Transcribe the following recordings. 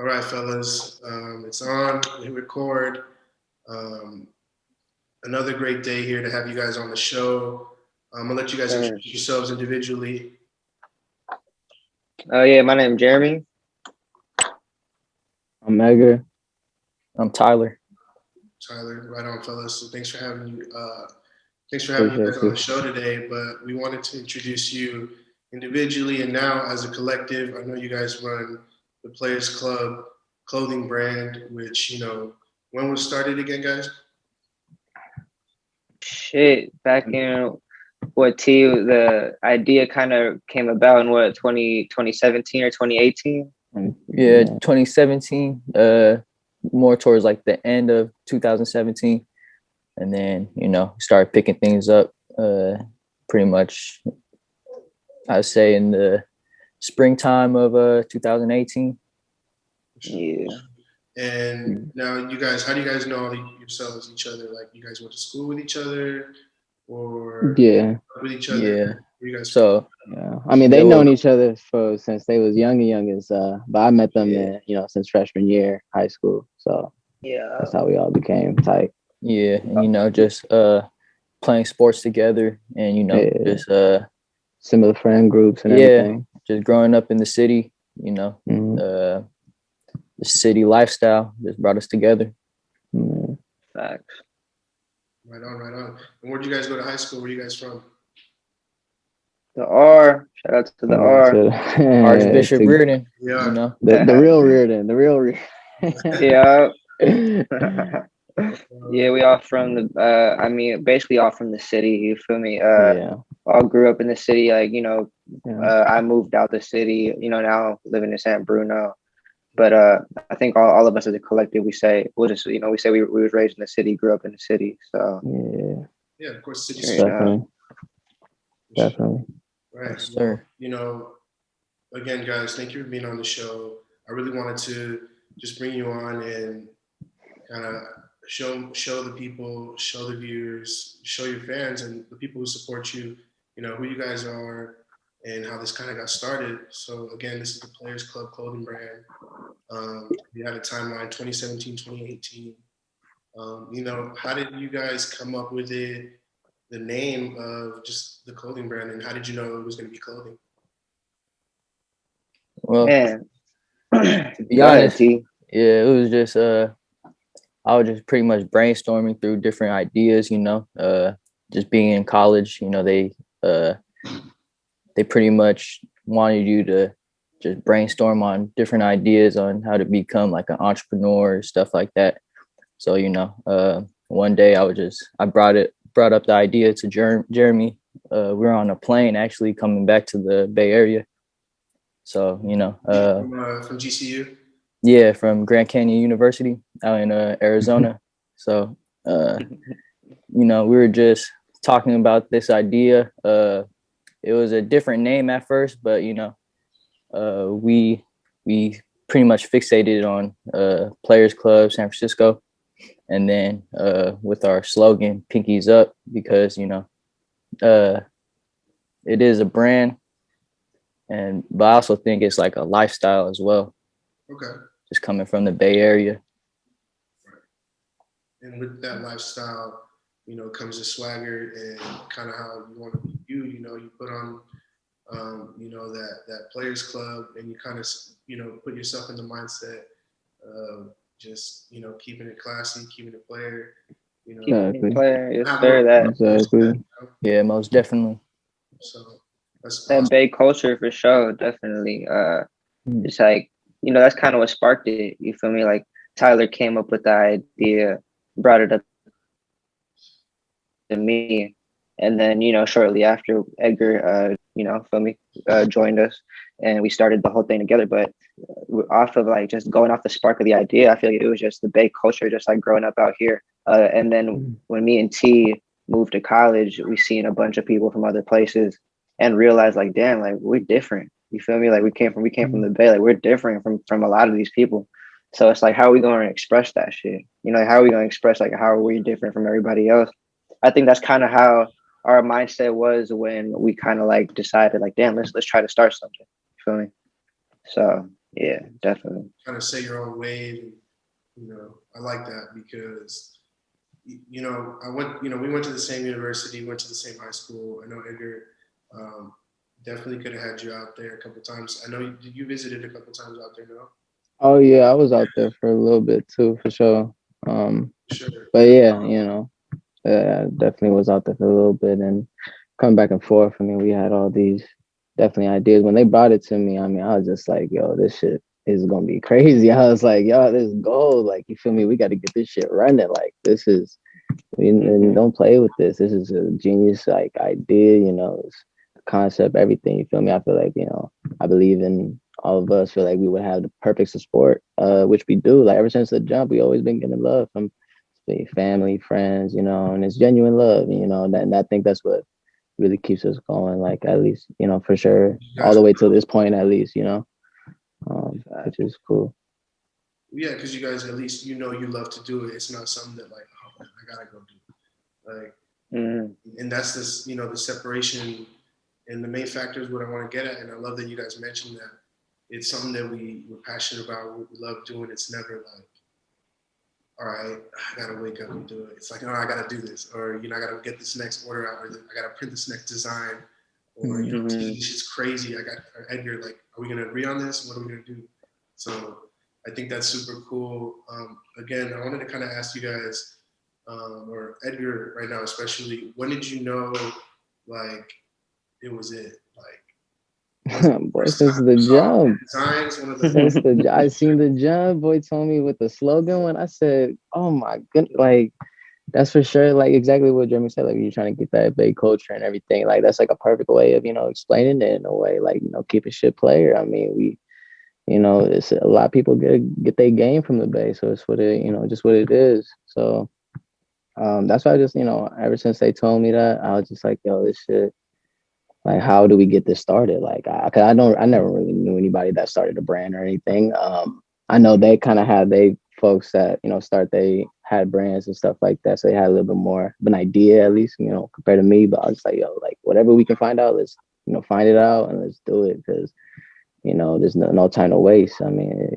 right, fellas. It's on. We record. Um, Another great day here to have you guys on the show. I'm gonna let you guys Sure. introduce yourselves individually. Yeah, my name is Jeremy. I'm Edgar. I'm Tyler. Tyler, right on, fellas. So thanks for having you. Thanks for having you guys Appreciate on the you. show today. But we wanted to introduce you individually and now as a collective. I know you guys run the Players Club clothing brand, which when was started again, guys? Shit, back in what the idea kind of came about in what 2017 or 2018. Yeah, 2017. More towards like the end of 2017, and then started picking things up. Pretty much, I'd say in the springtime of 2018. Yeah. And now you guys, how do you guys know yourselves, each other? Like you guys went to school with each other or Yeah, with each other? Yeah. Where you guys So yeah. I mean, Yeah, they well- known each other for since they was youngest. But I met them, Yeah. since freshman year, high school. So Yeah. that's how we all became tight. yeah, and just playing sports together, and Yeah. just Similar friend groups and Yeah. everything. just growing up in the city. Mhm. The city lifestyle just brought us together. Mhm. Facts. Right on, right on. And where'd you guys go to high school? Where are you guys from? The R. Shout out to the R. Archbishop to Reardon. Yeah. the real Reardon, the real Reardon. Yeah. Yeah, we all from the. I mean, basically all from the city. You feel me? Yeah. All grew up in the city. Like Yeah. I moved out the city. Now living in San Bruno. But I think all of us as a collective, we say we say we was raised in the city, grew up in the city. So Yeah. Yeah, of course, city Straight school. Definitely. Definitely. Right. Yes, sir. Again, guys, thank you for being on the show. I really wanted to just bring you on and kind of show the people, show the viewers, show your fans and the people who support you, who you guys are and how this kind of got started. So again, this is the Players Club clothing brand. We had a timeline 2017, 2018. How did you guys come up with the name of just the clothing brand, and how did you know it was going to be clothing? Well, man, to be go ahead, honest, T. yeah, it was just I was just pretty much brainstorming through different ideas, just being in college, they pretty much wanted you to just brainstorm on different ideas on how to become like an entrepreneur, stuff like that. So, one day I brought up the idea to Jeremy. We were on a plane actually coming back to the Bay Area. So, From GCU. yeah, from Grand Canyon University out in Arizona. So, we were just talking about this idea. It was a different name at first, but we pretty much fixated on Players Club San Francisco, and then with our slogan "Pinkies Up," because it is a brand, but I also think it's like a lifestyle as well. Okay. Just coming from the Bay Area. And with that lifestyle, comes the swagger and kind of how you want to be viewed. You put on, that Players Club, and you kind of, put yourself in the mindset of just, keeping it classy, keeping it player. Exactly. Player, yes, sir. That Exactly. Yeah, most definitely. So that's that awesome. Bay culture for sure, definitely. It's like that's kind of what sparked it. You feel me? Like Tyler came up with the idea, brought it up to me, and then shortly after Edgar, feel me, joined us, and we started the whole thing together. But off of like just going off the spark of the idea, I feel like it was just the Bay culture, just like growing up out here. And then when me and T moved to college, we seen a bunch of people from other places and realized like, damn, like we're different. You feel me? Like we came from the Bay, like we're different from a lot of these people. So it's like, how are we going to express that shit? How are we going to express like how are we different from everybody else? I think that's kind of how our mindset was when we kind of like decided like, damn, let's try to start something. You feel me? So Yeah, definitely. Kind of say your own way. And, you know, I like that because, you know, we went to the same university, went to the same high school. I know Edgar um, definitely could have had you out there a couple times. I know you visited a couple times out there, no? Oh yeah, I was out there for a little bit too, for sure. Sure. But yeah, definitely was out there for a little bit and coming back and forth. I mean, we had all these definitely ideas. When they brought it to me, I mean, I was just like, yo, this shit is gonna be crazy. I was like, yo, this is gold. Like, you feel me? We got to get this shit running. Like, this is, and don't play with this. This is a genius like idea. It's concept, everything. You feel me? I feel like I believe in all of us. Feel like we would have the perfect support, which we do. Like ever since the jump, we always been getting love from family, friends, and it's genuine love, and I think that's what really keeps us going, like at least, for sure, You all guys, the way to this point, at least, which is cool. yeah, because you guys at least you know you love to do it. It's not something that like, oh man, I gotta go do it. Like, and that's this, you know, the separation and the main factor is what I want to get at. And I love that you guys mentioned that it's something that we're passionate about, what we love doing. It's never like, all right, I gotta wake up and do it. It's like, oh, I gotta do this, or you know, I gotta get this next order out, or I gotta print this next design, or you know, this shit's crazy. I got Edgar. Like, are we gonna agree on this? What are we gonna do? So I think that's super cool. Again, I wanted to kind of ask you guys, or Edgar, right now especially, when did you know, like, it was it? Like, Boy, first since time the you saw jump, designs, one of since the the I seen the jump, boy told me with the slogan when I said, "Oh my goodness!" Like that's for sure. Like exactly what Jeremy said. Like you're trying to get that big culture and everything. Like that's like a perfect way of explaining it in a way. Like keep a shit player. I mean, it's a lot of people get their game from the Bay, so it's what it just what it is. So that's why I just ever since they told me that, I was just like, yo, this shit. Like, how do we get this started? Like, cause I never really knew anybody that started a brand or anything. I know they kind of had they folks that they had brands and stuff like that, so they had a little bit more of an idea at least, compared to me. But I was like, yo, like whatever we can find out, let's find it out and let's do it because there's no time to waste. I mean,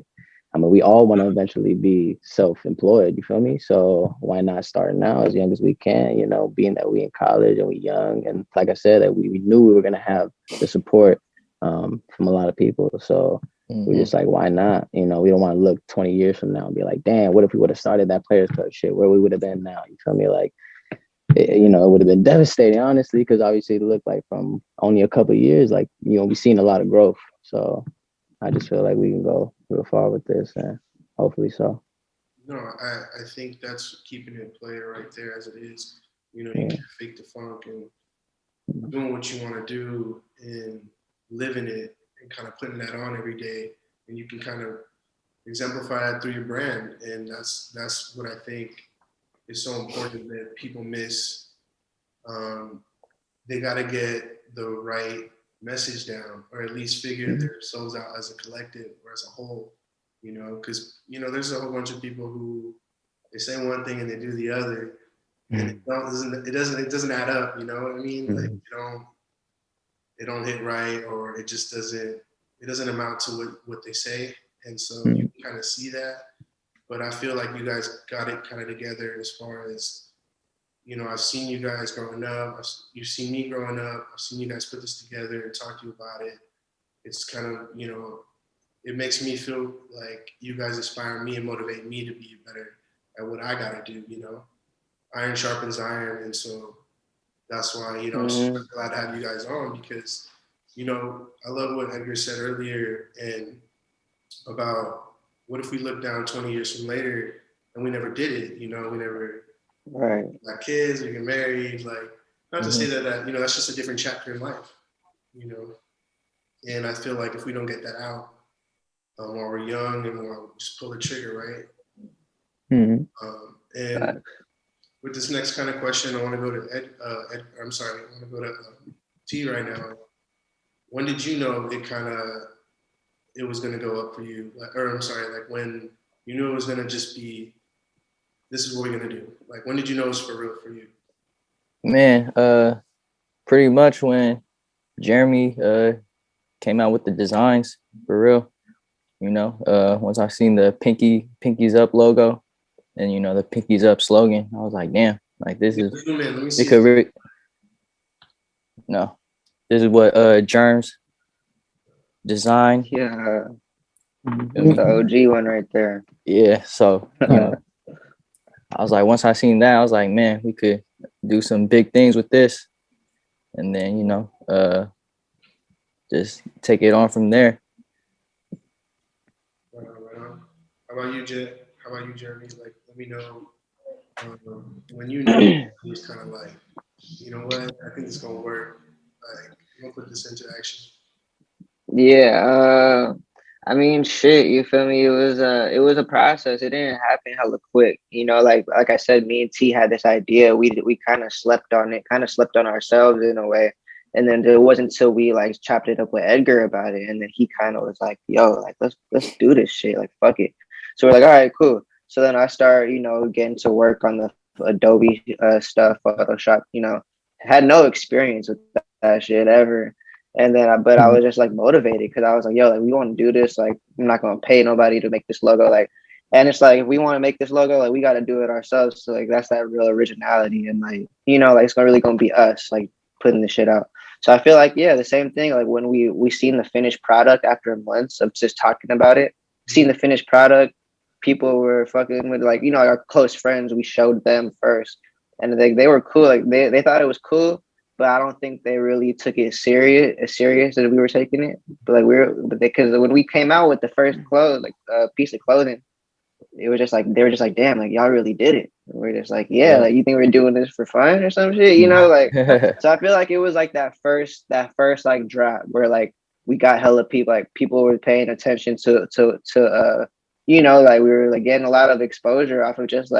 we all want to eventually be self-employed. You feel me? So why not start now, as young as we can? Being that we in college and we young, and like I said, that we knew we were gonna have the support from a lot of people. So we're just like, why not? We don't want to look 20 years from now and be like, damn, what if we would have started that Players Club shit? Where we would have been now? You feel me? Like, it would have been devastating, honestly, because obviously, it looked like from only a couple of years, like we've seen a lot of growth. So I just feel like we can go real far with this, and hopefully so. No, I think that's keeping it player right there as it is. You know, you can't fake the funk and doing what you want to do and living it and kind of putting that on every day. And you can kind of exemplify that through your brand. And that's what I think is so important that people miss. Um, they got to get the right message down, or at least figure themselves out as a collective or as a whole. You know, because there's a whole bunch of people who they say one thing and they do the other, and it doesn't add up. You know what I mean? Like it don't hit right, or it doesn't amount to what they say, and so you can kind of see that. But I feel like you guys got it kind of together as far as I've seen you guys growing up. You've seen me growing up. I've seen you guys put this together and talk to you about it. It's kind of it makes me feel like you guys inspire me and motivate me to be better at what I gotta do. Iron sharpens iron, and so that's why I'm super glad to have you guys on because I love what Edgar said earlier and about what if we look down 20 years from later and we never did it. We never got kids, we get married. Like not to say that that's just a different chapter in life. You know, and I feel like if we don't get that out while we're young and we'll just pull the trigger, right? And with this next kind of question, I want to go to Ed. I'm sorry, I want to go to T right now. When did you know it was going to go up for you? Or I'm sorry, like when you knew it was going to just be, this is what we're going to do. Like when did you know it was for real for you? Man, pretty much when Jeremy came out with the designs for real. once I seen the Pinkies Up logo and the Pinkies Up slogan, I was like, damn, like this is Zoom in. Let me it see. could no, this is what Germs design. Yeah, Feel me? the OG one right there. Yeah, so I was like, once I seen that, I was like, man, we could do some big things with this, and then just take it on from there. Right on, right on. How about you, How about you, Jeremy? Like, let me know when you know it's kind of like, you know what? I think it's gonna work. Like, we'll put this into action. Yeah, I mean, shit, you feel me? It was a process. It didn't happen hella quick. Like I said, me and T had this idea. We kind of slept on it, kind of slept on ourselves in a way. And then it wasn't until we like chopped it up with Edgar about it, and then he kind of was like, "Yo, like let's do this shit, like fuck it." So we're like, "All right, cool." So then I start, getting to work on the Adobe stuff, Photoshop. Had no experience with that shit ever. And then, but I was just like motivated because I was like, yo, like we want to do this. Like, I'm not gonna pay nobody to make this logo. Like, and it's like if we want to make this logo, like we got to do it ourselves. So like that's that real originality, and like like it's really gonna be us like putting the shit out. So I feel like the same thing. Like when we seen the finished product after months of just talking about it, seeing the finished product, people were fucking with like our close friends. We showed them first, and they were cool. Like they thought it was cool, but I don't think they really took it as serious as we were taking it. But like because when we came out with the first piece of clothing, it was just like they were just like, damn, like y'all really did it. And we're just like, yeah, like you think we're doing this for fun or some shit, like. So I feel like it was like that first like drop where like we got hella people, like people were paying attention to like we were like getting a lot of exposure off of just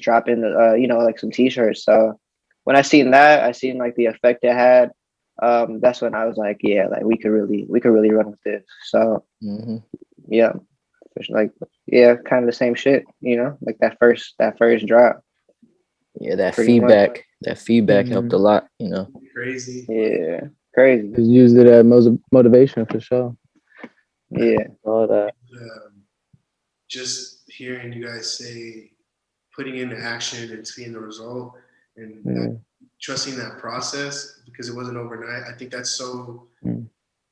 dropping like some t-shirts. So when I seen that, I seen like the effect it had. That's when I was like, yeah, like we could really run with this. So yeah, like kind of the same shit, like that first drop. Yeah, that Pretty feedback, much. that feedback helped a lot, Crazy. Yeah, crazy. Just used it as motivation for sure. Yeah, All that. Just hearing you guys say, putting into action and seeing the result, and trusting that process because it wasn't overnight. I think that's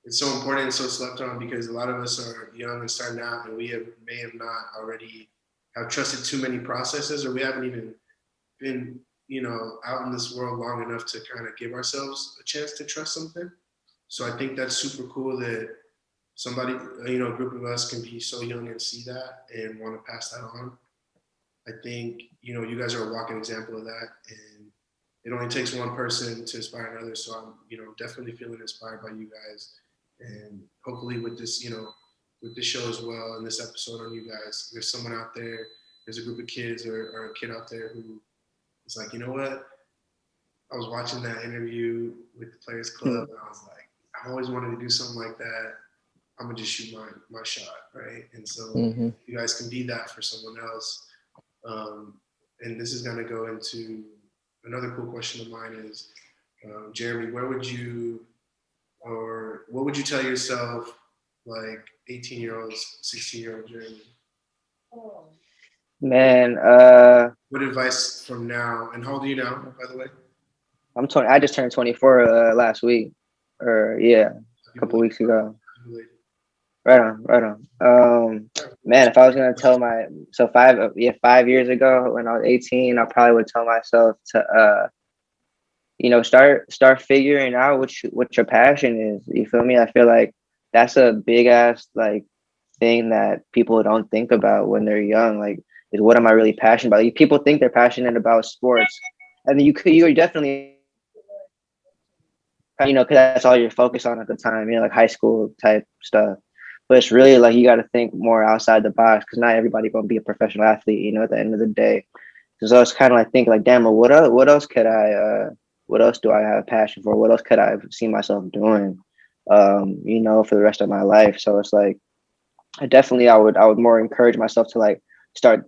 it's so important and so slept on because a lot of us are young and starting out, and we may have not already have trusted too many processes, or we haven't even been out in this world long enough to kind of give ourselves a chance to trust something. So I think that's super cool that somebody, a group of us can be so young and see that and want to pass that on. I think, you guys are a walking example of that. And it only takes one person to inspire another. So I'm, definitely feeling inspired by you guys. And hopefully with this, with this show as well and this episode on you guys, there's someone out there, there's a group of kids or a kid out there who is like, you know what? I was watching that interview with the Players Club and I was like, I always wanted to do something like that. I'm gonna just shoot my shot, right? And so you guys can be that for someone else. And this is gonna go into another cool question of mine is, Jeremy, what would you tell yourself, like 18-year-old, 16-year-old Jeremy? Man, what advice from now? And how old are you now, by the way? I'm 20. I just turned 24 last week, or a couple weeks ago. Right on. Man, if I was gonna tell 5 years ago when I was 18, I probably would tell myself to start figuring out what your passion is. You feel me? I feel like that's a big ass like thing that people don't think about when they're young. Like, is what am I really passionate about? People think they're passionate about sports, and you're definitely because that's all you're focused on at the time. Like high school type stuff. But it's really like you got to think more outside the box because not everybody gonna be a professional athlete. At the end of the day, so it's kind of like thinking like, damn, well, what else could I? What else do I have a passion for? What else could I see myself doing? For the rest of my life. So it's like, I would more encourage myself to like start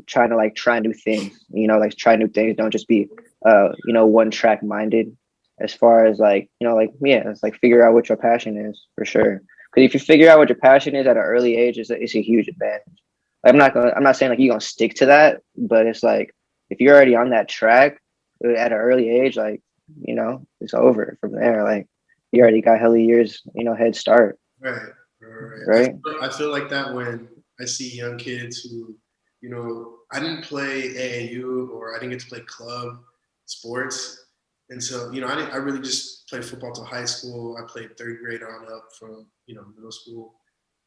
trying to like try new things. Like try new things. Don't just be one track minded. As far as like it's like figure out what your passion is for sure. Because if you figure out what your passion is at an early age, it's a huge advantage. I'm not saying like you're gonna stick to that, but it's like if you're already on that track at an early age, like, you know, it's over from there. Like you already got hella years, you know, head start. Right. Right. Right. I feel like that when I see young kids who, you know, I didn't play AAU or I didn't get to play club sports. And so, you know, I really just played football till high school. I played third grade on up from, you know, middle school.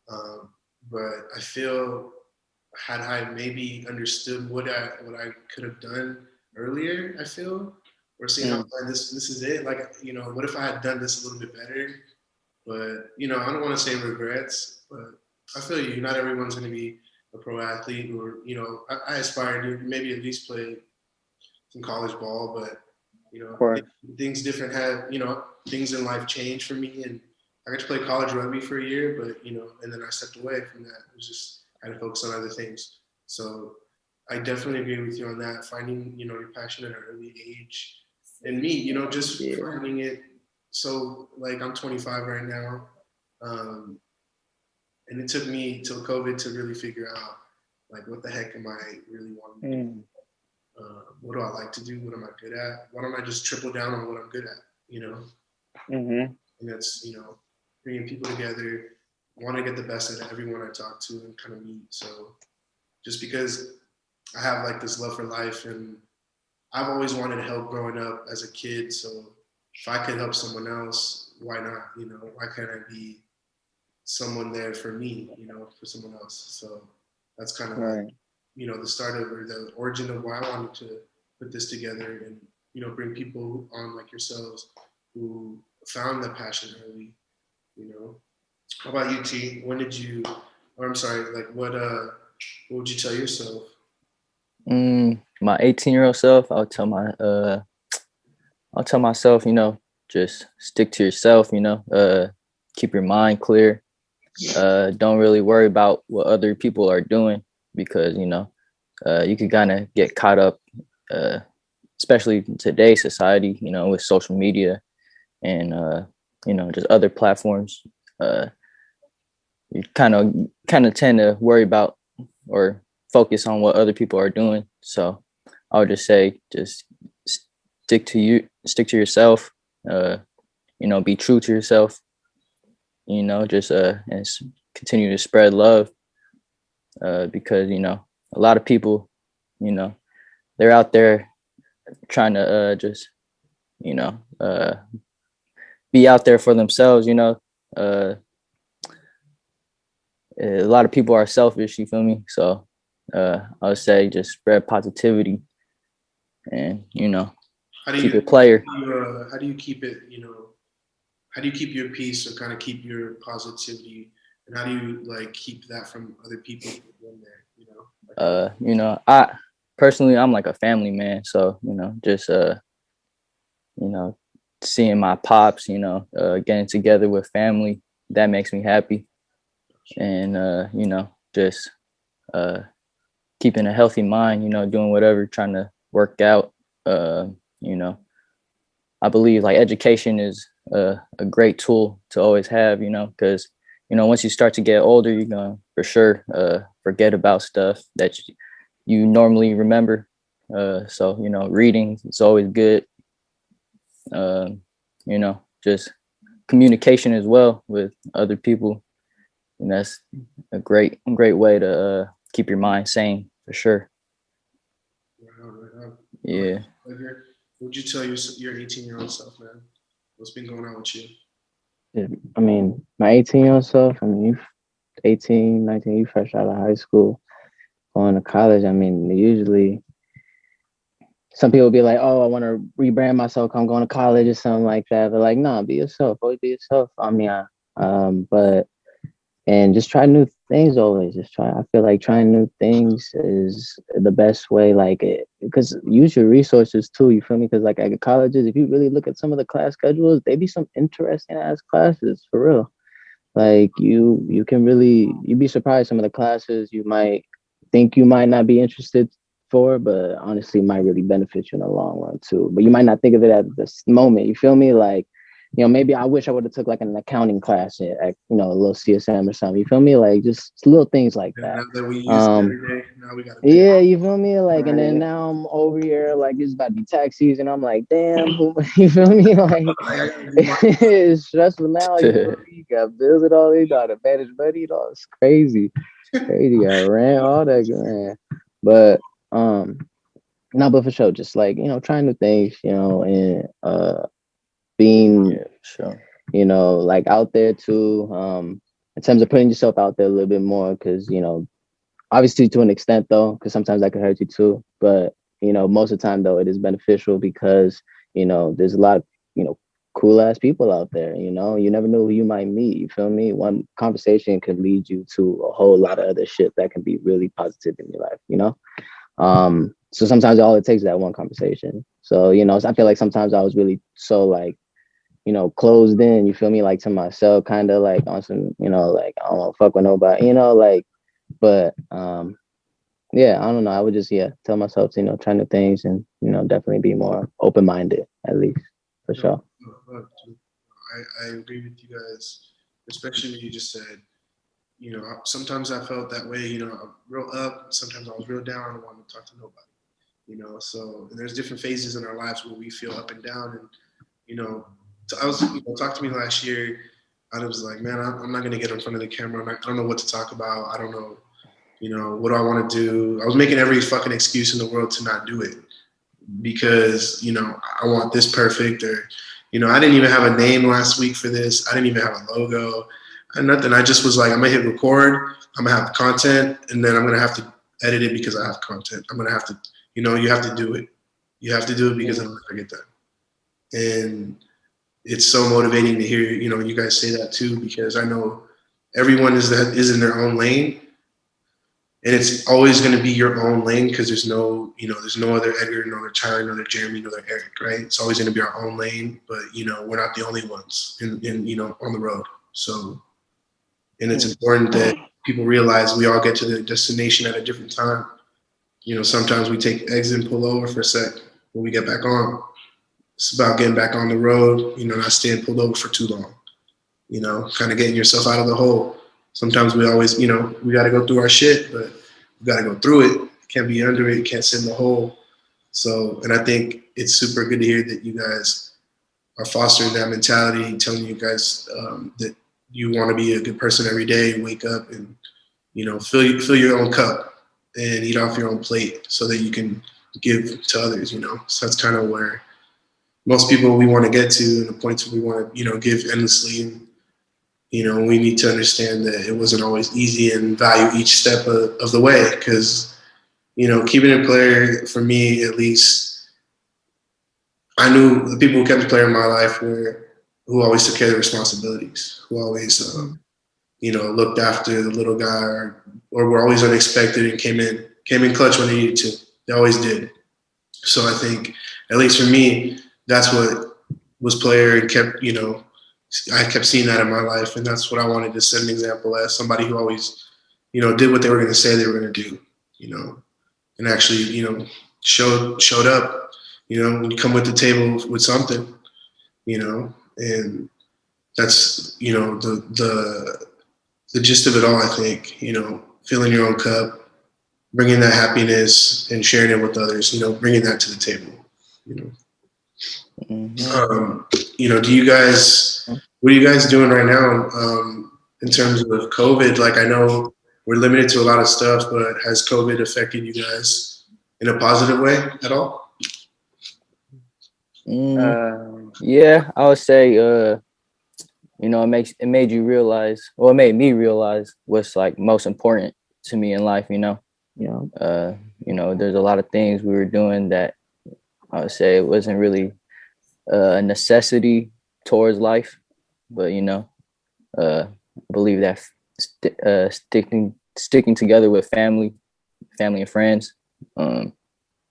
But I feel had I maybe understood what I could have done earlier, I feel, or seen how man, this is it. Like, you know, what if I had done this a little bit better? But, you know, I don't want to say regrets, but I feel you. Not everyone's going to be a pro athlete, or, you know, I aspire to maybe at least play some college ball, but, you know, things different have, you know, things in life change for me. And I got to play college rugby for a year, but, you know, and then I stepped away from that. It was just, I had to focus on other things. So I definitely agree with you on that. Finding, you know, your passion at an early age. And me, you know, just finding it. So, like, I'm 25 right now. And it took me till COVID to really figure out, like, what the heck am I really wanting to do? What do I like to do? What am I good at? Why don't I just triple down on what I'm good at, you know? And that's, you know, bringing people together. I want to get the best out of everyone I talk to and kind of meet. So just because I have, like, this love for life, and I've always wanted to help growing up as a kid. So if I could help someone else, why not? You know, why can't I be someone there for me, you know, for someone else? So that's kind of like, you know, the start of, or the origin of why I wanted to put this together and, you know, bring people on like yourselves who found that passion early, you know. How about you, T? When did you, or I'm sorry, like what would you tell yourself? My 18-year-old self, I'll tell myself, you know, just stick to yourself, you know, keep your mind clear. Don't really worry about what other people are doing, because, you know, you could kind of get caught up, especially in today's society, you know, with social media and, you know, just other platforms. You kind of tend to worry about or focus on what other people are doing. So I would just say, just stick to yourself, you know, be true to yourself, you know, just and continue to spread love, because, you know, a lot of people, you know, they're out there trying to just, you know, be out there for themselves, you know. A lot of people are selfish, you feel me? So I would say just spread positivity and, you know, keep it player. How do you keep it, you know, how do you keep your peace or kind of keep your positivity, and how do you, like, keep that from other people in there, you know? You know, I personally, I'm like a family man, so, you know, just you know, seeing my pops, you know, getting together with family, that makes me happy. And you know, just keeping a healthy mind, you know, doing whatever, trying to work out. You know, I believe like education is a great tool to always have, you know, because, you know, once you start to get older, you're gonna for sure forget about stuff that you normally remember. So, you know, reading is always good. You know, just communication as well with other people, and that's a great way to keep your mind sane for sure. Yeah. Edgar, what would you tell your 18-year-old self, man? What's been going on with you? Yeah, I mean, my 18-year-old self, I mean, you 18, 19, you fresh out of high school, going to college. I mean, usually some people be like, oh, I want to rebrand myself. I'm going to college or something like that. They're like, no, be yourself. Always be yourself. I mean, but and just try new things always. I feel like trying new things is the best way, like it, because use your resources too, you feel me? Because like at colleges, if you really look at some of the class schedules, they be some interesting ass classes for real. Like you can really, you'd be surprised some of the classes you might think you might not be interested for, but honestly might really benefit you in the long run too. But you might not think of it at this moment, you feel me? Like you know, maybe I wish I would have took like an accounting class at, you know, a little CSM or something. You feel me? Like just little things like And that. now that we use it every day, now we got to pay. Yeah, you feel me? Like, and then Right. now I'm over here, like it's about to be tax season. I'm like, damn, you feel me? Like Like, I gotta do my, it's stressful now. You feel me? You got bills and all. You got to manage money and all. It's crazy, crazy. Got rent, all that, man. But no, but for sure, just like, you know, trying new things, you know, and being, Yeah, sure. you know, like out there too. In terms of putting yourself out there a little bit more, because you know, obviously to an extent though, because sometimes that can hurt you too. But you know, most of the time though, it is beneficial because you know there's a lot of, you know, cool ass people out there. You know, you never know who you might meet. You feel me? One conversation can lead you to a whole lot of other shit that can be really positive in your life. You know. So sometimes all it takes is that one conversation. So you know, I feel like sometimes I was really so like, you know, closed in, you feel me, like to myself, kind of like on some, you know, like I don't want to fuck with nobody, you know, like, but yeah, I don't know, I would just, yeah, tell myself to, you know, try new things and, you know, definitely be more open-minded, at least, for sure. I agree with you guys, especially when you just said, you know, sometimes I felt that way, you know, I'm real up, sometimes I was real down, I don't want to talk to nobody, you know, so and there's different phases in our lives where we feel up and down, and, you know, so I was, you know, talk to me last year, I was like, man, I'm not going to get in front of the camera, I don't know what to talk about, I don't know, you know, what do I want to do? I was making every fucking excuse in the world to not do it because, you know, I want this perfect, or, you know, I didn't even have a name last week for this. I didn't even have a logo, nothing. I just was like, I'm gonna hit record. I'm gonna have the content, and then I'm gonna have to edit it because I have content. I'm gonna have to, you know, you have to do it. You have to do it because it'll never get done. And it's so motivating to hear, you know, you guys say that too, because I know everyone is in their own lane, and it's always going to be your own lane because there's no, you know, there's no other Edgar, no other Tyler, no other Jeremy, no other Eric, right? It's always going to be our own lane, but you know, we're not the only ones in you know, on the road. So, and it's important that people realize we all get to the destination at a different time. You know, sometimes we take exit and pull over for a sec when we get back on. It's about getting back on the road, you know, not staying pulled over for too long. You know, kind of getting yourself out of the hole. Sometimes we always, you know, we got to go through our shit, but we got to go through it. Can't be under it. Can't sit in the hole. So, and I think it's super good to hear that you guys are fostering that mentality, telling you guys that you want to be a good person every day, wake up and, you know, fill your own cup and eat off your own plate so that you can give to others, you know. So that's kind of where most people we want to get to, and the points where we want to, you know, give endlessly. And, you know, we need to understand that it wasn't always easy and value each step of the way because, you know, keeping a player, for me at least, I knew the people who kept me player in my life were who always took care of the responsibilities, who always, you know, looked after the little guy, or were always unexpected and came in clutch when they needed to. They always did. So I think, at least for me, that's what was player and kept, you know, I kept seeing that in my life, and that's what I wanted to set an example as somebody who always, you know, did what they were going to say they were going to do, you know, and actually, you know, showed up, you know, when you come with the table with something, you know, and that's, you know, the gist of it all. I think, you know, filling your own cup, bringing that happiness and sharing it with others, you know, bringing that to the table, you know. You know, do you guys, what are you guys doing right now in terms of COVID? Like, I know we're limited to a lot of stuff, but has COVID affected you guys in a positive way at all? Yeah, I would say, you know, it made you realize, well, it made me realize what's like most important to me in life, you know. Yeah. You know, there's a lot of things we were doing that I would say it wasn't really a necessity towards life, but you know, I believe that sticking together with family and friends, you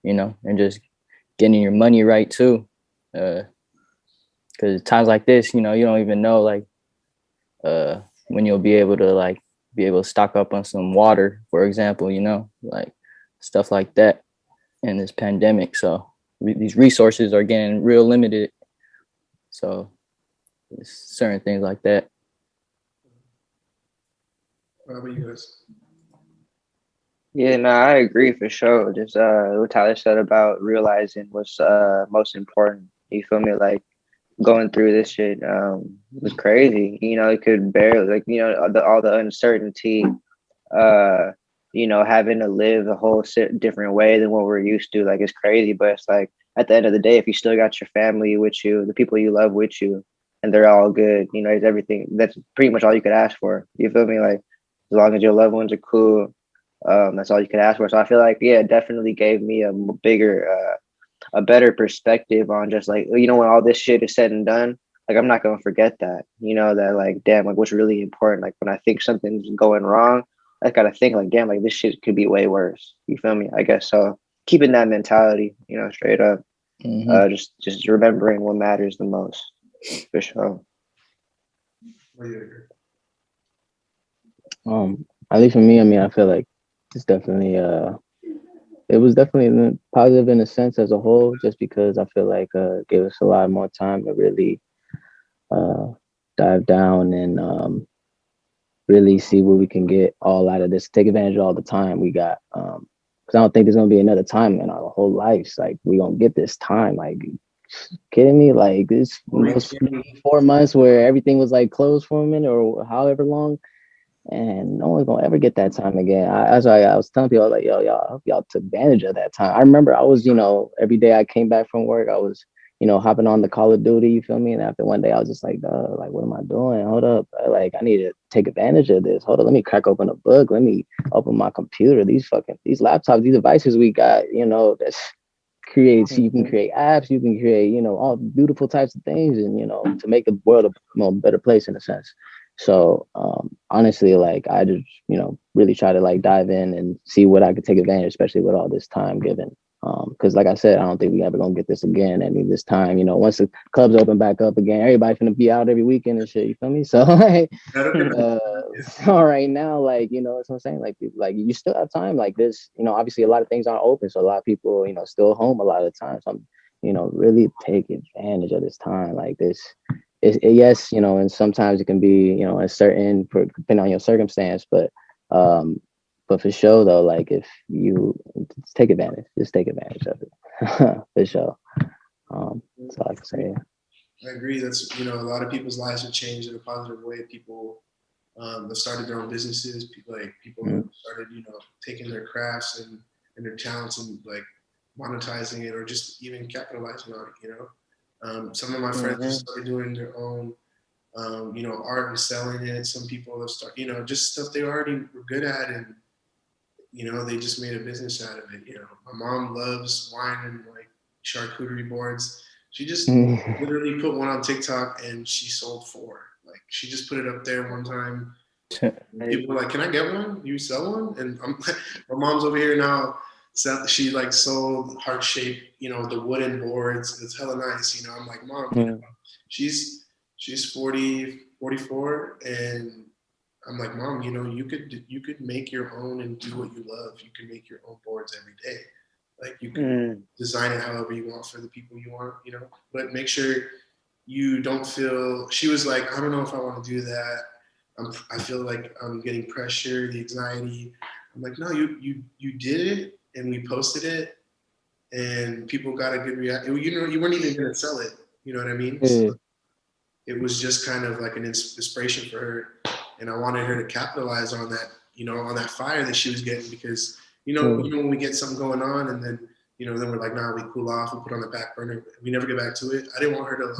know, and just getting your money right too, because times like this, you know, you don't even know like when you'll be able to stock up on some water, for example, you know, like stuff like that in this pandemic. So these resources are getting real limited. So certain things like that. How about you guys? Yeah, no, I agree for sure. Just what Tyler said about realizing what's most important. You feel me? Like going through this shit was crazy. You know, it could barely like all the uncertainty. Uh, having to live a whole different way than what we're used to. Like it's crazy, but it's like at the end of the day, if you still got your family with you, the people you love with you, and they're all good, it's everything. That's pretty much all you could ask for. You feel me? Like as long as your loved ones are cool, that's all you could ask for. So I feel like, yeah, it definitely gave me a better perspective on just like, when all this shit is said and done, like I'm not gonna forget that, that like, damn, like what's really important. Like when I think something's going wrong, I gotta think like, damn, like this shit could be way worse. You feel me? I guess so. Keeping that mentality, straight up, just remembering what matters the most, for sure. At least for me, I mean, I feel like it's definitely it was definitely positive in a sense as a whole, just because I feel like it gave us a lot more time to really dive down and really see what we can get all out of this, take advantage of all the time we got. Because I don't think there's gonna be another time in our whole lives. Like we gonna get this time. Like kidding me? Like this was 4 months where everything was like closed for a minute or however long. And no one's gonna ever get that time again. That's why I was telling people, like, yo, y'all, I hope y'all took advantage of that time. I remember I was, every day I came back from work, I was, hopping on the Call of Duty, you feel me? And after one day, I was just like, like, what am I doing? Hold up. Like, I need to take advantage of this. Hold up, let me crack open a book. Let me open my computer. These laptops, these devices we got, that's creates, you can create apps, you can create, all beautiful types of things, and to make the world a better place in a sense. So honestly, like I just really try to like dive in and see what I could take advantage, especially with all this time given. Because like I said, I don't think we ever gonna get this again. I mean, this time, once the clubs open back up again, everybody's gonna be out every weekend and shit. You feel me? So like, so right now, like that's what I'm saying. Like you still have time. Like this, obviously a lot of things aren't open, so a lot of people, still home a lot of the time. So I'm, really take advantage of this time. Like this, yes, and sometimes it can be, a certain depending on your circumstance, but for sure though, like if you just take advantage of it. For sure. That's all I can say. I agree. That's a lot of people's lives have changed in a positive way. People have started their own businesses. People have started taking their crafts and their talents and like monetizing it or just even capitalizing on it. Some of my friends have started doing their own art and selling it. Some people have started just stuff they already were good at, and they just made a business out of it. My mom loves wine and like charcuterie boards. She just literally put one on TikTok and she sold 4. Like she just put it up there one time. People were like, "Can I get one? You sell one?" And my mom's over here now. So she like sold heart shaped, the wooden boards. It's hella nice. I'm like, Mom, she's 40, 44, and I'm like, Mom, you could make your own and do what you love. You can make your own boards every day. Like you can design it however you want for the people you want, but make sure you don't feel. She was like, I don't know if I want to do that. I feel like I'm getting pressure, the anxiety. I'm like, no, you did it, and we posted it, and people got a good reaction. You weren't even gonna sell it. You know what I mean? So it was just kind of like an inspiration for her, and I wanted her to capitalize on that, on that fire that she was getting, because when we get something going on, and then then we're like, nah, we cool off, we put on the back burner, we never get back to it. I didn't want her to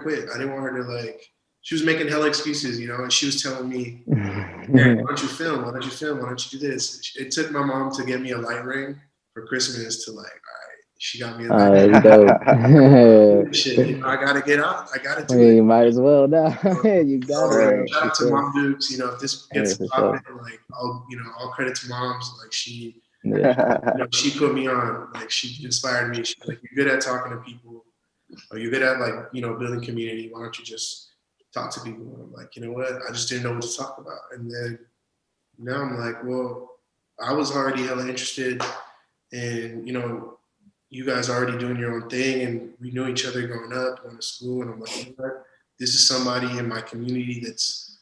quit. I didn't want her to like. She was making hella excuses, and she was telling me, "Hey, why don't you film? Why don't you film? Why don't you do this?" It took my mom to get me a light ring for Christmas to like, all right, she got me a light ring. Shit, I gotta get out. I gotta do it. You might as well now. You got it. Shout out to Mom Dukes. If this gets popping, like all credit to moms. Like she put me on. Like she inspired me. She's like, "You're good at talking to people. Or you're good at like building community. Why don't you just talk to people?" And I'm like, you know what? I just didn't know what to talk about. And then now I'm like, well, I was already hella interested in you guys are already doing your own thing, and we knew each other growing up, going to school, and I'm like, you know what? This is somebody in my community that's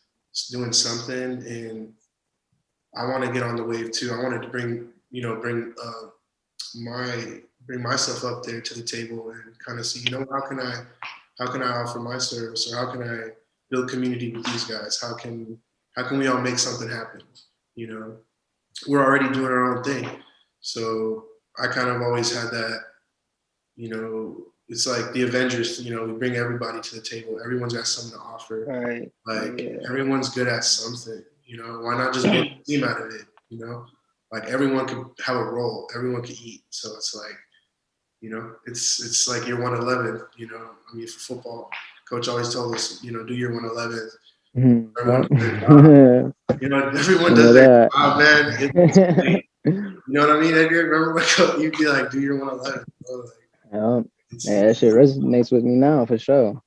doing something, and I want to get on the wave too. I wanted to bring myself up there to the table and kind of see, how can I offer my service, or how can I build community with these guys? How can we all make something happen? You know, we're already doing our own thing. So I kind of always had that, it's like the Avengers, we bring everybody to the table. Everyone's got something to offer. Right. Like Yeah. everyone's good at something, why not just build a team out of it? Like everyone could have a role, everyone could eat. So it's like, it's like your 111, I mean, for football, coach always told us, do your 111. Everyone does their job. Everyone does their job, man. It's great. You know what I mean, Edgar? Remember when you'd be like, do your 111. Yeah, that shit resonates with me now for sure.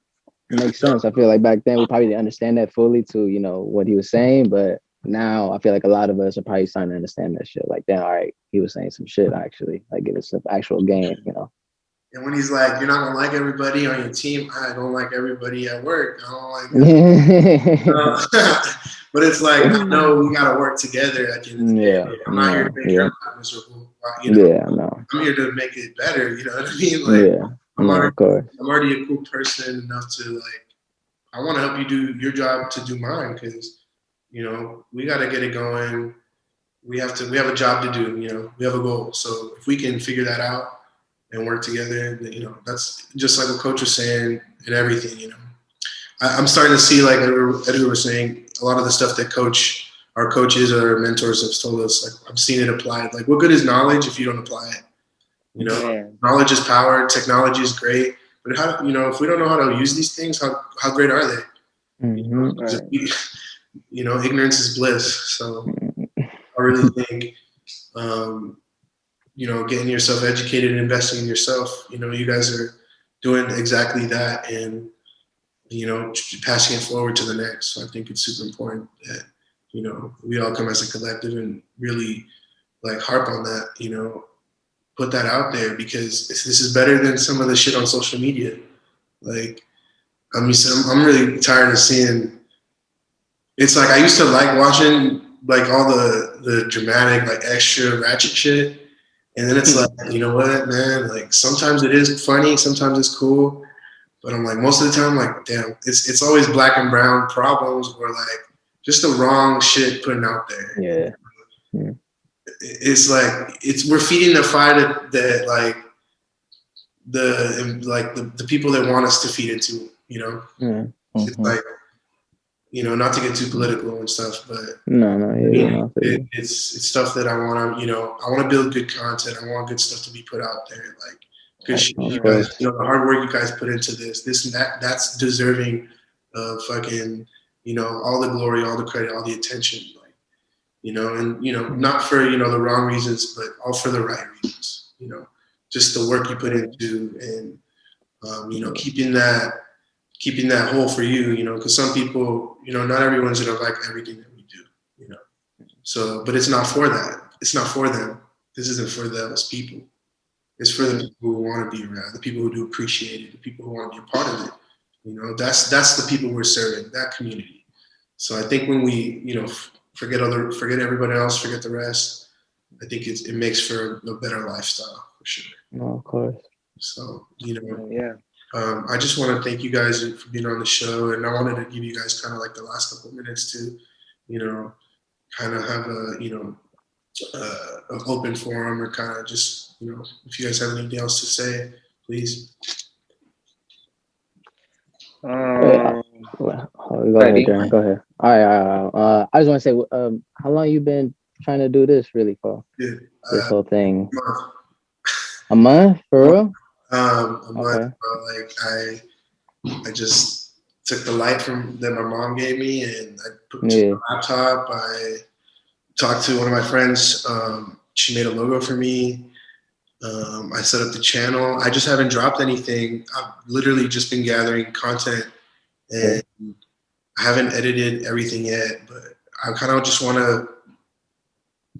It makes sense. I feel like back then we probably didn't understand that fully to, what he was saying, but now I feel like a lot of us are probably starting to understand that shit. Like, damn, all right, he was saying some shit actually. Like, it was an actual game, And when he's like, you're not gonna like everybody on your team, I don't like everybody at work. I don't like but it's like, I know we gotta work together at the end of the day. I'm not here to make your life miserable. I'm here to make it better, you know what I mean? Like I'm already a cool person enough to like, I wanna help you do your job to do mine, because we gotta get it going. We have a job to do, we have a goal. So if we can figure that out and work together, that's just like what coach was saying and everything, I'm starting to see, like Edgar was saying, a lot of the stuff that our coaches or our mentors have told us, like I've seen it applied. Like, what good is knowledge if you don't apply it? Knowledge is power, technology is great, but how, if we don't know how to use these things, how great are they? Right. Ignorance is bliss. So I really think, getting yourself educated and investing in yourself, you guys are doing exactly that, and, passing it forward to the next. So I think it's super important that, we all come as a collective and really like harp on that, put that out there, because this is better than some of the shit on social media. Like, I'm really tired of seeing, it's like, I used to like watching like all the dramatic, like extra ratchet shit. And then it's like, you know what, man? Like sometimes it is funny, sometimes it's cool, but I'm like, most of the time, I'm like, damn, it's always black and brown problems, or like just the wrong shit putting out there. Yeah. It's like we're feeding the fire that like the people that want us to feed into. It's like, not to get too political and stuff, but it's stuff that I want to, I want to build good content. I want good stuff to be put out there, like good shit. You guys, the hard work you guys put into this and that's deserving of fucking, all the glory, all the credit, all the attention, like, and not for the wrong reasons, but all for the right reasons. Just the work you put into, and keeping that whole for you, because some people, not everyone's gonna like everything that we do, So, but it's not for that. It's not for them. This isn't for those people. It's for the people who want to be around, the people who do appreciate it, the people who want to be a part of it. That's the people we're serving, that community. So I think when we, forget everybody else, forget the rest, I think it makes for a better lifestyle for sure. No, of course. So, Yeah. I just want to thank you guys for being on the show, and I wanted to give you guys kind of like the last couple of minutes to, kind of have an open forum, or kind of just, if you guys have anything else to say, please. Go ahead, Darren. Go ahead. All right. I just want to say, how long you been trying to do this really for? This whole thing. A month, for real? A month. Like I just took the light that my mom gave me, and I put it to my laptop. I talked to one of my friends. She made a logo for me. I set up the channel. I just haven't dropped anything. I've literally just been gathering content, and I haven't edited everything yet, but I kind of just want to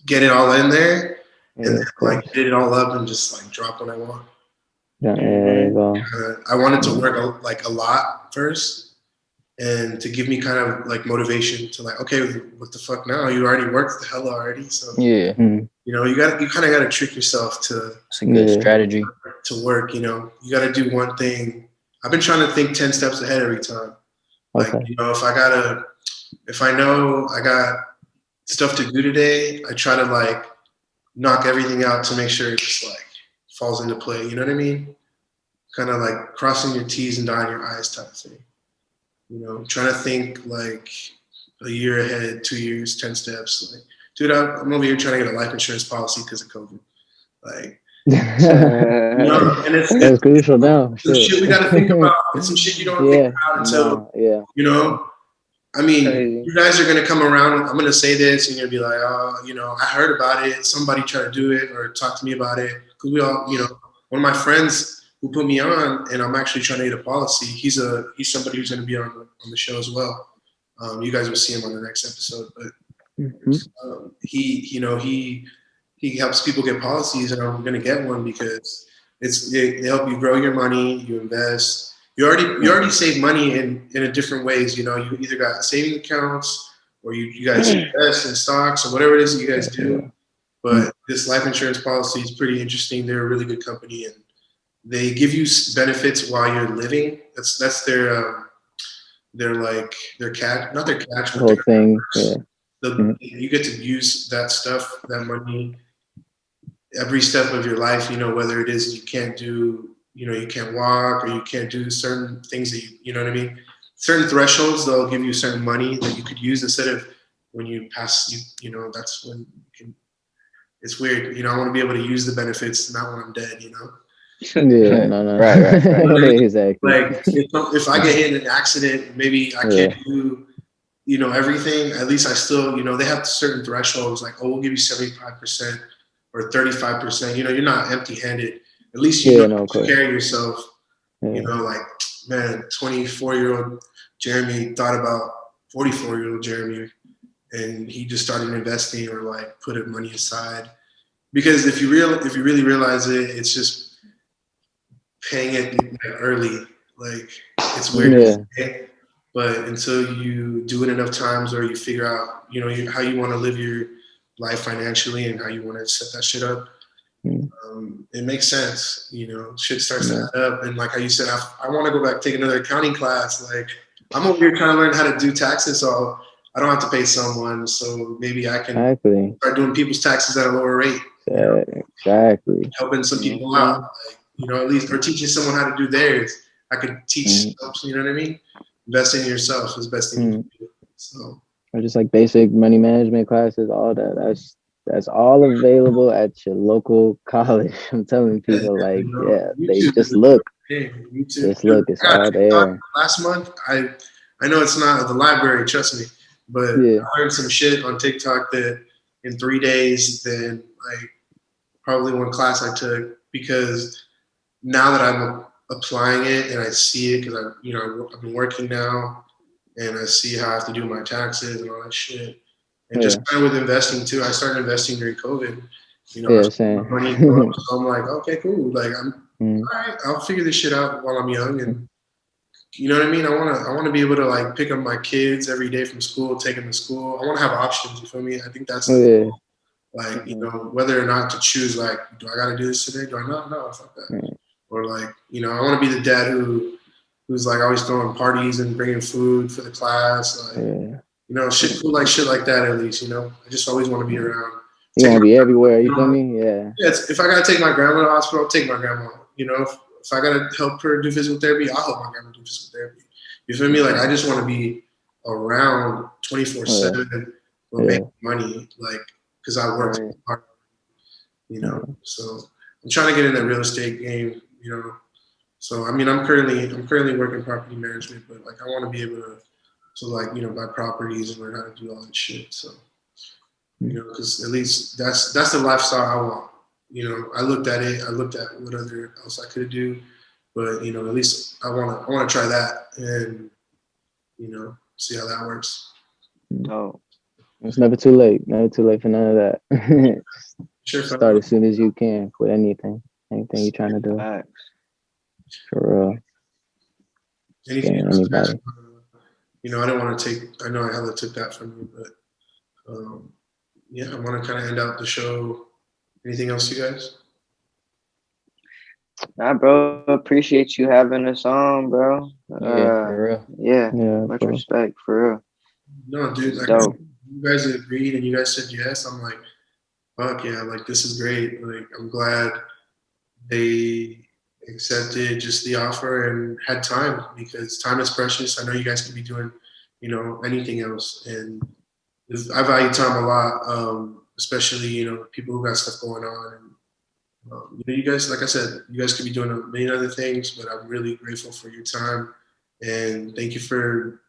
get it all in there Yeah, and of then, like course. get it all up and just like drop when I want. Yeah, there you go. I wanted to work a lot first, and to give me kind of like motivation to like, okay, what the fuck now? You already worked the hell already, so Yeah, you know, you kind of got to trick yourself it's a good Yeah. strategy. to work. You know, you got to do one thing. I've been trying to think 10 steps ahead every time. Like, Okay. you know, if I know I got stuff to do today, I try to like knock everything out to make sure it just like falls into play. You know what I mean? Kind of like crossing your T's and dotting your I's type of thing. You know, trying to think like a year ahead, 2 years, 10 steps. Like, dude, I'm over here trying to get a life insurance policy because of COVID. Like, you know, and That's crucial now. some Shit. shit we got to think about. It's some shit you don't think Yeah. about until, No. Yeah. you know, I mean, Crazy. you guys are going to come around. I'm going to say this, and you're going to be like, oh, you know, I heard about it. Somebody tried to do it or talk to me about it. Because we all, you know, one of my friends who put me on, and I'm actually trying to get a policy. He's somebody who's going to be on the show as well. You guys will see him on the next episode. But he helps people get policies, and I'm going to get one because they help you grow your money, you invest. You already save money in a different ways. You know, you either got saving accounts or you guys invest in stocks or whatever it is that you guys do. But this life insurance policy is pretty interesting. They're a really good company, and they give you benefits while you're living. That's their like their catch, not their catch, The but whole thing. Yeah. you get to use that stuff, that money, every step of your life. You know, whether it is you can't do, you know, you can't walk or you can't do certain things that you know what I mean? Certain thresholds, they'll give you certain money that you could use instead of when you pass, you know, that's when you can, it's weird. You know, I want to be able to use the benefits, not when I'm dead, you know? Yeah. No. Right. Exactly. Like if I get in an accident, maybe I can't do, you know, everything. At least I still, you know, they have certain thresholds like, oh, we'll give you 75% or 35%. You know, you're not empty-handed. At least you know No, to take care of yourself. Yeah. You know, like, man, 24-year-old Jeremy thought about 44-year-old Jeremy, and he just started investing or like put money aside. Because if you really realize it, it's just paying it like early. Like, it's weird to say, but until you do it enough times or you figure out, you know, how you want to live your life financially and how you want to set that shit up, it makes sense. You know, shit starts to add up. And like how you said, I want to go back take another accounting class. Like, I'm over here trying to learn how to do taxes, so I don't have to pay someone. So maybe I can start doing people's taxes at a lower rate. Exactly. Helping some people out, like, you know, at least, or teaching someone how to do theirs. I could teach, you know what I mean? Investing in yourself is the best thing you can do. So, or just like basic money management classes, all that. That's all available at your local college. I'm telling people, like, you know, they just look. YouTube. Just look, it's all there. Last month, I know it's not at the library, trust me, but I learned some shit on TikTok that in 3 days, then like probably one class I took, because now that I'm applying it and I see it, because I've been working now and I see how I have to do my taxes and all that shit. And just kind of with investing too, I started investing during COVID. You know, money go up, so I'm like, okay, cool. Like, I'm all right. I'll figure this shit out while I'm young, and you know what I mean. I want to be able to like pick up my kids every day from school, take them to school. I want to have options. You feel me? I think that's like, you know, whether or not to choose. Like, do I got to do this today? Do I not? No, fuck that. Or like, you know, I want to be the dad who's like always throwing parties and bringing food for the class. Like, you know, shit like that. At least, you know, I just always want to be around. You want to be everywhere. You feel me? Yeah. If I gotta take my grandma to the hospital, I'll take my grandma. You know, if I gotta help her do physical therapy, I'll help my grandma do physical therapy. You feel me? Like, I just want to be around 24/7 or make money, like, because I work hard. You know, so I'm trying to get in that real estate game. You know, so I mean, I'm currently working property management, but like, I want to be able to like, you know, buy properties and learn how to do all that shit. So, you know, because at least that's the lifestyle I want. You know, I looked at what other else I could do, but you know, at least I want to try that and, you know, see how that works. Oh, it's never too late. Never too late for none of that. Sure. Start as soon as you can with anything you're trying to do. Facts. For real. Anything Yeah, else, anybody. guys? I don't want to take. I know I hella took that from you, but yeah, I want to kind of end out the show. Anything else, you guys? Nah, bro. Appreciate you having us on, bro. Yeah, for real. Yeah. Yeah, Much bro. respect, for real. No, dude. It's Like, dope. you guys agreed and you guys said yes. I'm like, fuck yeah! Like, this is great. Like, I'm glad they accepted just the offer and had time, because time is precious. I know you guys could be doing, anything else, and I value time a lot, especially people who got stuff going on. And you guys, like I said, you guys could be doing a million other things, but I'm really grateful for your time, and thank you for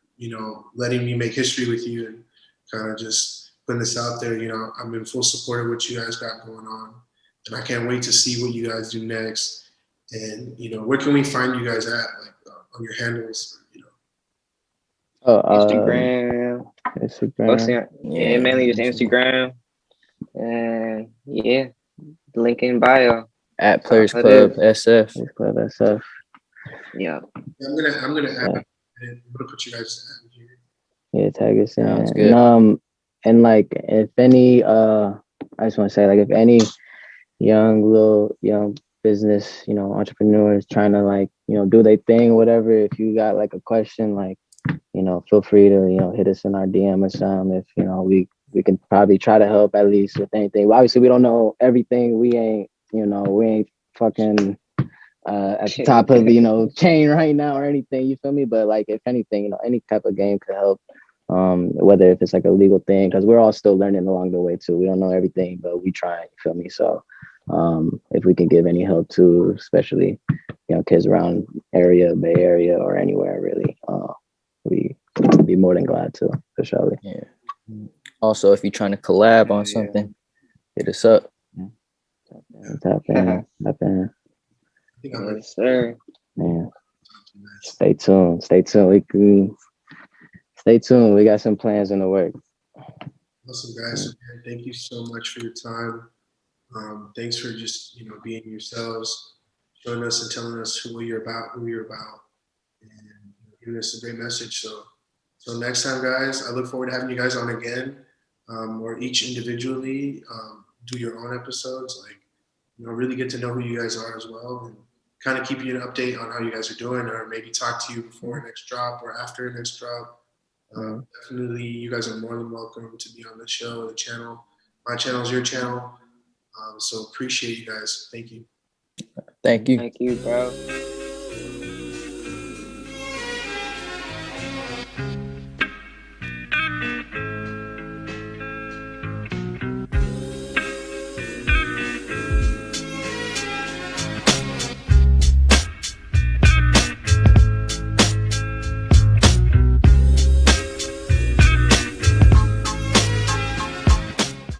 letting me make history with you and kind of just putting this out there. I'm in full support of what you guys got going on, and I can't wait to see what you guys do next. And where can we find you guys at, like on your handles? Oh, Instagram. Mostly, Instagram. yeah, mainly just Instagram. And yeah, link in bio. At Players Club SF. Players Club SF. Yeah. I'm gonna add. I'm gonna put you guys in here. Yeah, tag us in. Sounds good. And like, if any, I just want to say, like, if any young business, entrepreneurs trying to, like, do their thing, whatever. If you got like a question, like, feel free to, hit us in our DM or something. If, we can probably try to help at least with anything. Well, obviously we don't know everything. We ain't fucking at the top of chain right now or anything. You feel me? But like, if anything, any type of game could help. Whether if it's like a legal thing, because we're all still learning along the way too. We don't know everything, but we try. You feel me? So if we can give any help to, especially kids around Bay Area or anywhere really, we would be more than glad to, for sure. Yeah. Also, if you're trying to collab on something, hit us up. Tap in. I think I'm ready. Yes, sir. Yeah. Stay tuned. Stay tuned. We got some plans in the works. Awesome, guys. Thank you so much for your time. Thanks for just being yourselves, showing us and telling us who you're about, and giving us a great message. So next time, guys, I look forward to having you guys on again, or each individually do your own episodes. Like, really get to know who you guys are as well, and kind of keep you an update on how you guys are doing, or maybe talk to you before next drop or after next drop. Definitely, you guys are more than welcome to be on the show, the channel. My channel is your channel. So appreciate you guys. Thank you. Thank you. Thank you, bro.